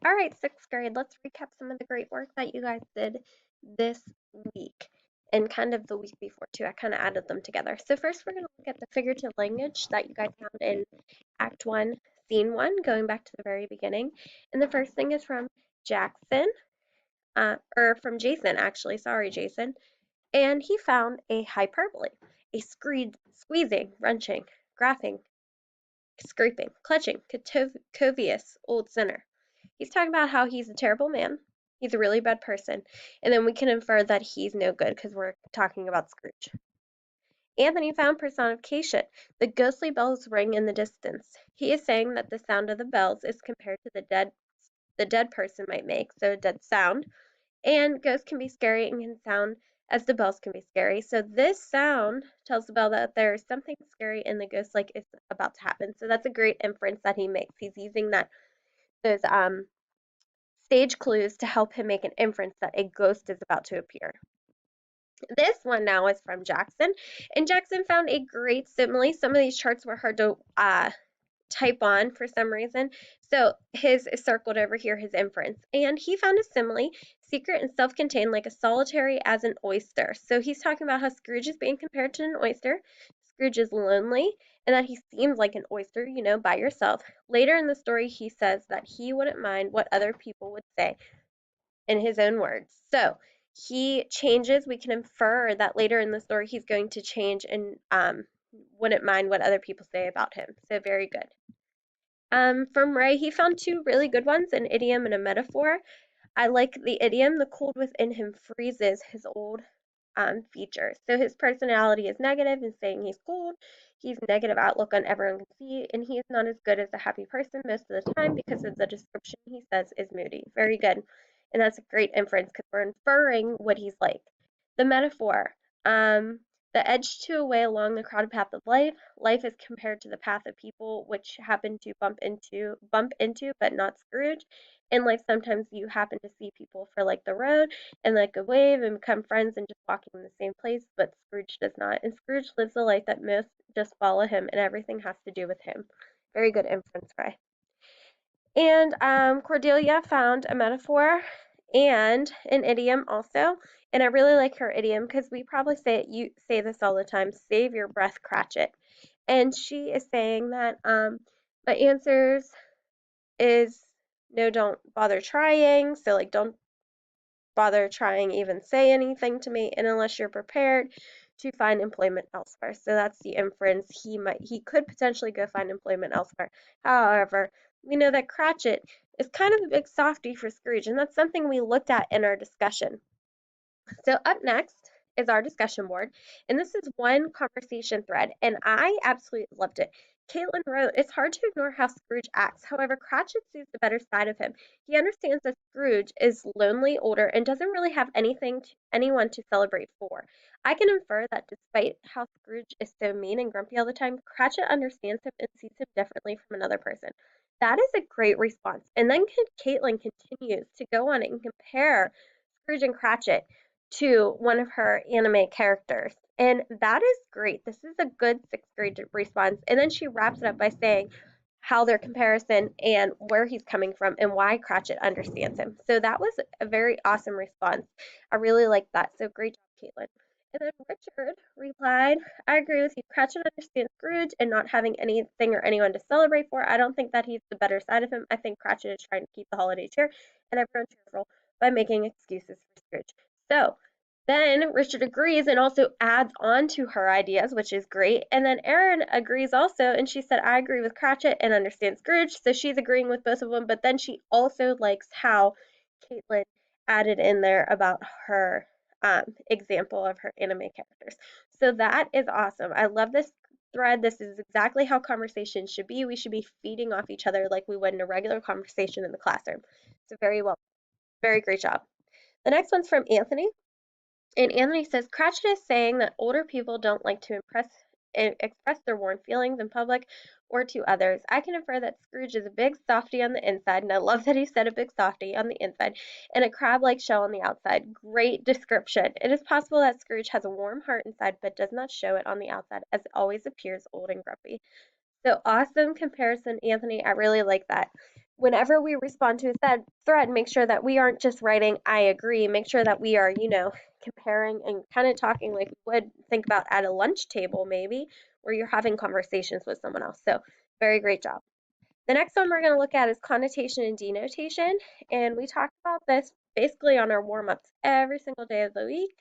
All right, sixth grade, let's recap some of the great work that you guys did this week and kind of the week before too. I kind of added them together. So first we're going to look at the figurative language that you guys found in Act 1, Scene 1, going back to the very beginning. And the first thing is from Jackson, or from Jason actually, sorry Jason. And he found a hyperbole, a squeezing, wrenching, grasping, scraping, clutching, covetous old sinner. He's talking about how he's a terrible man. He's a really bad person. And then we can infer that he's no good because we're talking about Scrooge. Anthony found personification. The ghostly bells ring in the distance. He is saying that the sound of the bells is compared to the dead person might make, so a dead sound. And ghosts can be scary and can sound as the bells can be scary. So this sound tells the bell that there's something scary in the ghost like it's about to happen. So that's a great inference that he makes. He's using that those stage clues to help him make an inference that a ghost is about to appear. This one now is from Jacson, and Jacson found a great simile. Some of these charts were hard to type on for some reason, so his is circled over here, his inference. And he found a simile, secret and self-contained, like a solitary as an oyster. So he's talking about how Scrooge is being compared to an oyster. Scrooge is lonely, and that he seems like an oyster, by yourself. Later in the story, he says that he wouldn't mind what other people would say in his own words. So he changes. We can infer that later in the story he's going to change and wouldn't mind what other people say about him. So very good. From Ray, he found two really good ones, an idiom and a metaphor. I like the idiom, the cold within him freezes his old features. So his personality is negative in saying he's cold. He's negative outlook on everyone can see, and he's not as good as a happy person most of the time because of the description he says is moody. Very good. And that's a great inference because we're inferring what he's like. The metaphor. The edge to a way along the crowded path of life. Life is compared to the path of people which happen to bump into, but not Scrooge. In life, sometimes you happen to see people for like the road and like a wave and become friends and just walking in the same place, but Scrooge does not. And Scrooge lives a life that most just follow him and everything has to do with him. Very good inference, Ray. And Cordelia found a metaphor and an idiom also. And I really like her idiom because we probably you say this all the time, save your breath, Cratchit. And she is saying that my answers is no, don't bother trying. So like don't bother trying even say anything to me and unless you're prepared to find employment elsewhere. So that's the inference. He could potentially go find employment elsewhere. However, we know that Cratchit is kind of a big softy for Scrooge, and that's something we looked at in our discussion. So up next is our discussion board, and this is one conversation thread, and I absolutely loved it. Caitlin wrote, it's hard to ignore how Scrooge acts. However, Cratchit sees the better side of him. He understands that Scrooge is lonely, older, and doesn't really have anyone to celebrate for. I can infer that despite how Scrooge is so mean and grumpy all the time, Cratchit understands him and sees him differently from another person. That is a great response. And then Caitlin continues to go on and compare Scrooge and Cratchit to one of her anime characters. And that is great. This is a good sixth grade response. And then she wraps it up by saying how their comparison and where he's coming from and why Cratchit understands him. So that was a very awesome response. I really like that. So great job, Caitlin. And then Richard replied, I agree with you. Cratchit understands Scrooge and not having anything or anyone to celebrate for. I don't think that he's the better side of him. I think Cratchit is trying to keep the holidays here and everyone cheerful by making excuses for Scrooge. So then Richard agrees and also adds on to her ideas, which is great. And then Erin agrees also, and she said, I agree with Cratchit and understand Scrooge. So she's agreeing with both of them, but then she also likes how Caitlin added in there about her example of her anime characters. So that is awesome. I love this thread. This is exactly how conversations should be. We should be feeding off each other like we would in a regular conversation in the classroom. So very well, very great job. The next one's from Anthony. And Anthony says Cratchit is saying that older people don't like to express their warm feelings in public or to others. I can infer that Scrooge is a big softy on the inside, and I love that he said a big softy on the inside, and a crab-like shell on the outside. Great description. It is possible that Scrooge has a warm heart inside, but does not show it on the outside, as it always appears old and grumpy. So awesome comparison, Anthony. I really like that. whenever we respond to a thread, make sure that we aren't just writing I agree. Make sure that we are, comparing and kind of talking like we would think about at a lunch table, maybe, where you're having conversations with someone else. So, very great job. The next one we're going to look at is connotation and denotation. And we talk about this basically on our warm ups every single day of the week.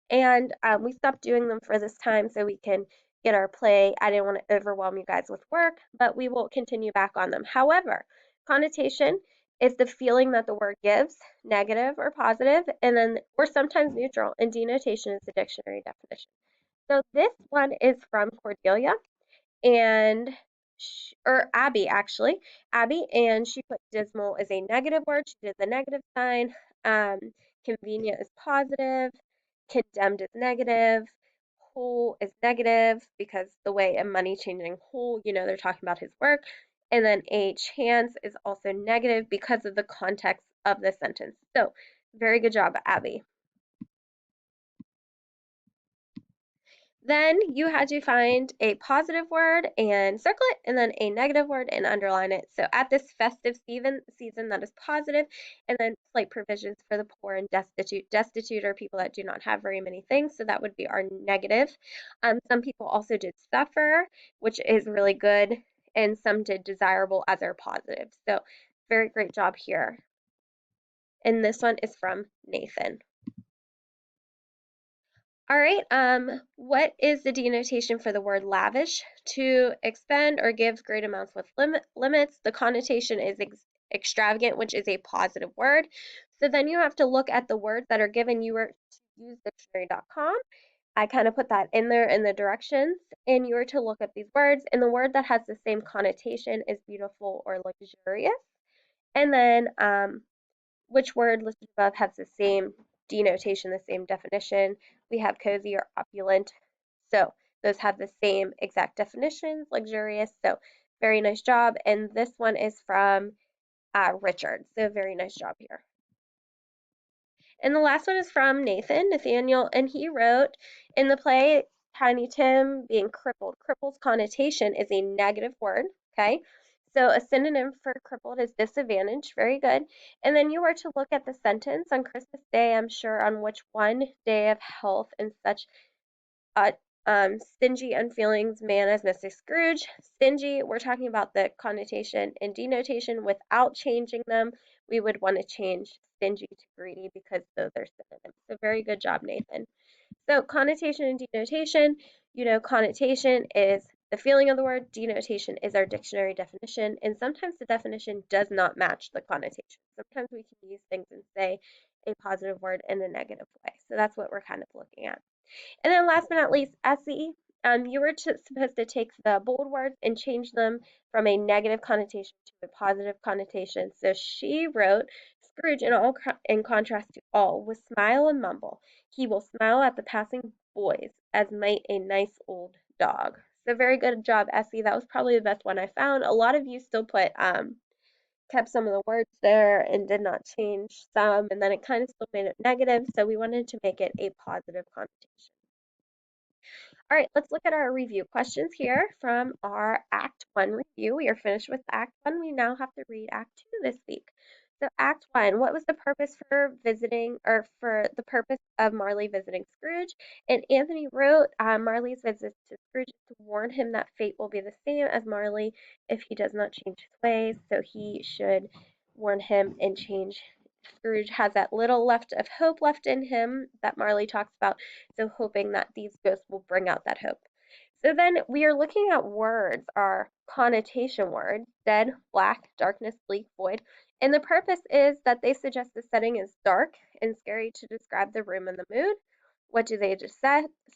And we stopped doing them for this time so we can get our play. I didn't want to overwhelm you guys with work, but we will continue back on them. However, connotation is the feeling that the word gives, negative or positive, and then or sometimes neutral, and denotation is the dictionary definition. So this one is from Cordelia and or Abby actually, Abby, and she put dismal as a negative word. She did the negative sign. Um, Convenient is positive. Condemned is negative. Whole is negative because the way a money changing whole, they're talking about his work. And then a chance is also negative because of the context of the sentence. So, very good job, Abby. Then you had to find a positive word and circle it, and then a negative word and underline it. So at this festive season that is positive, and then slight provisions for the poor and destitute. Destitute are people that do not have very many things, so that would be our negative. Some people also did suffer, which is really good, and some did desirable as their positive. So very great job here. And this one is from Nathan. All right, what is the denotation for the word lavish? To expend or give great amounts with limits. The connotation is extravagant, which is a positive word. So then you have to look at the words that are given. You were to use dictionary.com. I kind of put that in there in the directions, and you were to look at these words. And the word that has the same connotation is beautiful or luxurious. And then which word listed above has the same denotation, the same definition? We have cozy or opulent. So those have the same exact definitions, luxurious. So very nice job. And this one is from Richard. So very nice job here. And the last one is from Nathaniel, and he wrote in the play Tiny Tim being crippled. Crippled's connotation is a negative word, okay? So a synonym for crippled is disadvantaged. Very good. And then you were to look at the sentence on Christmas Day, I'm sure on which one day of health and such uh, stingy, unfeelings man as Mr. Scrooge. Stingy, we're talking about the connotation and denotation without changing them. We would want to change stingy to greedy because those are synonyms. So very good job, Nathan. So connotation and denotation, connotation is the feeling of the word, denotation is our dictionary definition, and sometimes the definition does not match the connotation. Sometimes we can use things and say a positive word in a negative way. So that's what we're kind of looking at. And then last but not least, SE. You were supposed to take the bold words and change them from a negative connotation to a positive connotation. So she wrote, Scrooge, in contrast to all, will smile and mumble. He will smile at the passing boys, as might a nice old dog. So very good job, Essie. That was probably the best one I found. A lot of you still kept some of the words there and did not change some, and then it kind of still made it negative. So we wanted to make it a positive connotation. All right, let's look at our review questions here from our Act 1 review. We are finished with Act 1. We now have to read Act 2 this week. So Act 1, what was the purpose for visiting, or for the purpose of Marley visiting Scrooge? And Anthony wrote, Marley's visit to Scrooge is to warn him that fate will be the same as Marley if he does not change his ways. So he should warn him and change. Scrooge has that little left of hope left in him that Marley talks about, so hoping that these ghosts will bring out that hope. So then we are looking at words, our connotation words, dead, black, darkness, bleak, void. And the purpose is that they suggest the setting is dark and scary to describe the room and the mood. What do they just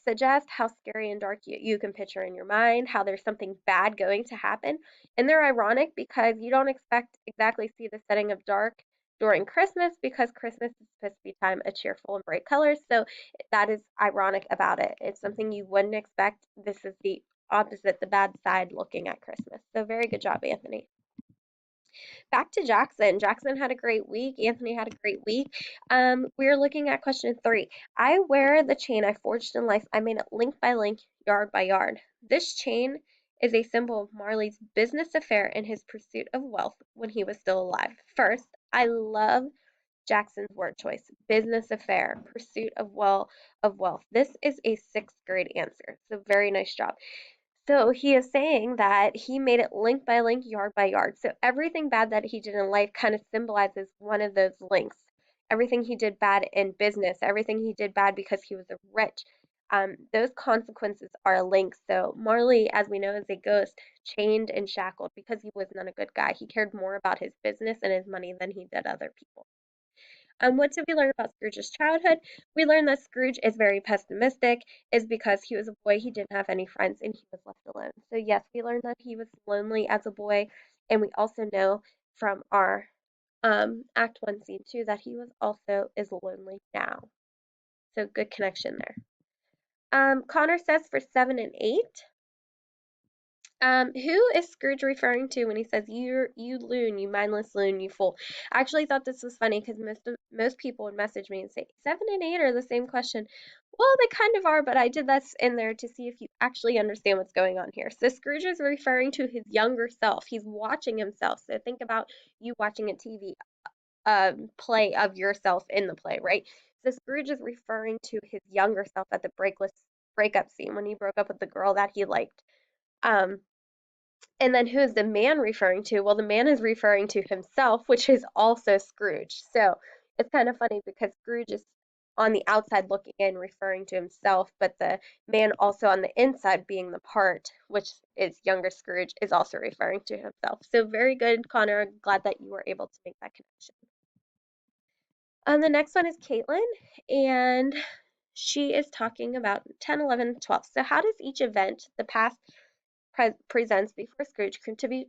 suggest? How scary and dark you can picture in your mind, how there's something bad going to happen. And they're ironic because you don't expect exactly see the setting of dark during Christmas because Christmas is supposed to be time of cheerful and bright colors. So that is ironic about it. It's something you wouldn't expect. This is the opposite, the bad side looking at Christmas. So very good job, Anthony. Back to Jacson. Jacson had a great week. Anthony had a great week. We're looking at question 3. I wear the chain I forged in life. I made it link by link, yard by yard. This chain is a symbol of Marley's business affair and his pursuit of wealth when he was still alive. First, I love Jackson's word choice. Business affair, pursuit of wealth. This is a sixth grade answer. So very nice job. So he is saying that he made it link by link, yard by yard. So everything bad that he did in life kind of symbolizes one of those links. Everything he did bad in business, everything he did bad because he was rich, those consequences are linked. So Marley, as we know, is a ghost, chained and shackled because he was not a good guy. He cared more about his business and his money than he did other people. What did we learn about Scrooge's childhood? We learned that Scrooge is very pessimistic, is because he was a boy, he didn't have any friends, and he was left alone. So yes, we learned that he was lonely as a boy, and we also know from our Act 1, Scene 2 that he was also is lonely now. So good connection there. Connor says for 7 and 8, who is Scrooge referring to when he says you loon, you mindless loon, you fool? I actually thought this was funny because most people would message me and say 7 and 8 are the same question. Well, they kind of are, but I did this in there to see if you actually understand what's going on here. So Scrooge is referring to his younger self. He's watching himself. So think about you watching a TV play of yourself in the play, right? So Scrooge is referring to his younger self at the breakup scene when he broke up with the girl that he liked. Um, and then who is the man referring to? Well, the man is referring to himself, which is also Scrooge. So it's kind of funny because Scrooge is on the outside looking in, referring to himself, but the man also on the inside, being the part, which is younger Scrooge, is also referring to himself. So very good, Connor. Glad that you were able to make that connection. The next one is Caitlin, and she is talking about 10, 11, 12. So how does each event, the past, presents before Scrooge contribute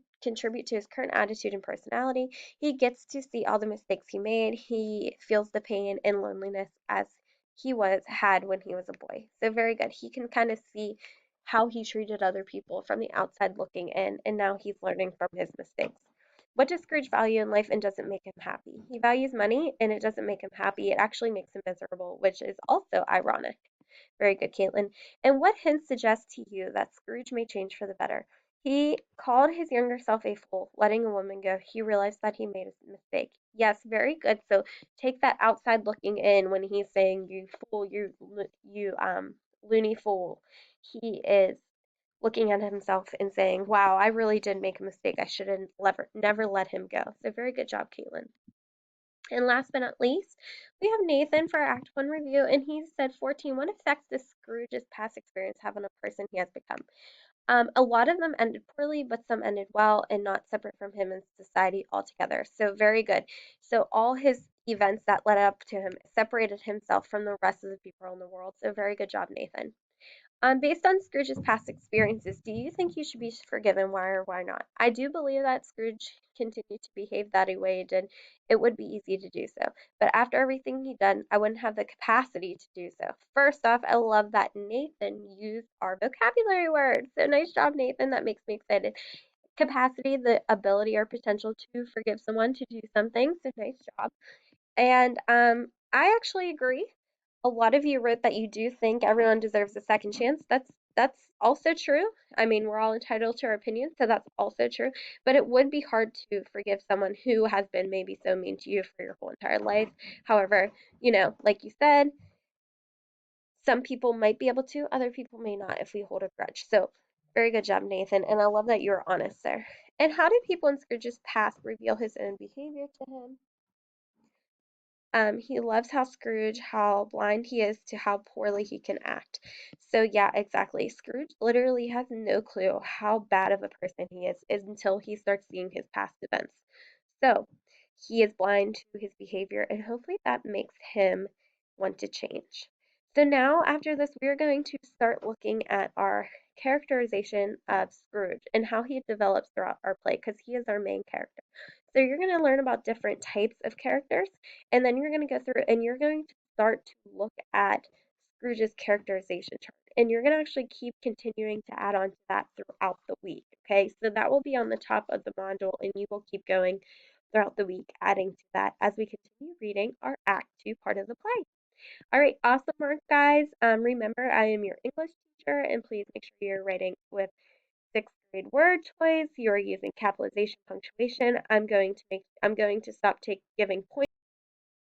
to his current attitude and personality? He gets to see all the mistakes he made. He feels the pain and loneliness as he had when he was a boy. So very good. He can kind of see how he treated other people from the outside looking in, and now he's learning from his mistakes. What does Scrooge value in life and doesn't make him happy? He values money and it doesn't make him happy. It actually makes him miserable, which is also ironic. Very good, Caitlin. And what hints suggest to you that Scrooge may change for the better? He called his younger self a fool, letting a woman go. He realized that he made a mistake. Yes, very good. So take that outside looking in when he's saying you fool, you loony fool. He is looking at himself and saying, "Wow, I really did make a mistake. I should have never let him go." So very good job, Caitlin. And last but not least, we have Nathan for our Act 1 review, and he said 14, what effects does Scrooge's past experience have on a person he has become? A lot of them ended poorly, but some ended well and not separate from him in society altogether. So very good. So all his events that led up to him separated himself from the rest of the people in the world. So very good job, Nathan. Based on Scrooge's past experiences, do you think he should be forgiven? Why or why not? I do believe that Scrooge continued to behave that way he did. It would be easy to do so. But after everything he'd done, I wouldn't have the capacity to do so. First off, I love that Nathan used our vocabulary word. So nice job, Nathan. That makes me excited. Capacity, the ability or potential to forgive someone to do something. So nice job. And I actually agree. A lot of you wrote that you do think everyone deserves a second chance. That's also true. I mean, we're all entitled to our opinions, so that's also true. But it would be hard to forgive someone who has been maybe so mean to you for your whole entire life. However, like you said, some people might be able to, other people may not if we hold a grudge. So, very good job, Nathan. And I love that you were honest there. And how do people in Scrooge's past reveal his own behavior to him? He loves how blind he is to how poorly he can act. So yeah, exactly. Scrooge literally has no clue how bad of a person he is until he starts seeing his past events. So he is blind to his behavior, and hopefully that makes him want to change. So now, after this, we're going to start looking at our characterization of Scrooge and how he develops throughout our play, because he is our main character. So you're going to learn about different types of characters, and then you're going to go through and you're going to start to look at Scrooge's characterization chart. And you're going to actually keep continuing to add on to that throughout the week. Okay, so that will be on the top of the module, and you will keep going throughout the week, adding to that as we continue reading our Act 2 part of the play. All right, awesome work, guys. Remember, I am your English teacher, and please make sure you're writing with sixth grade word choice. You are using capitalization punctuation. I'm going to stop giving points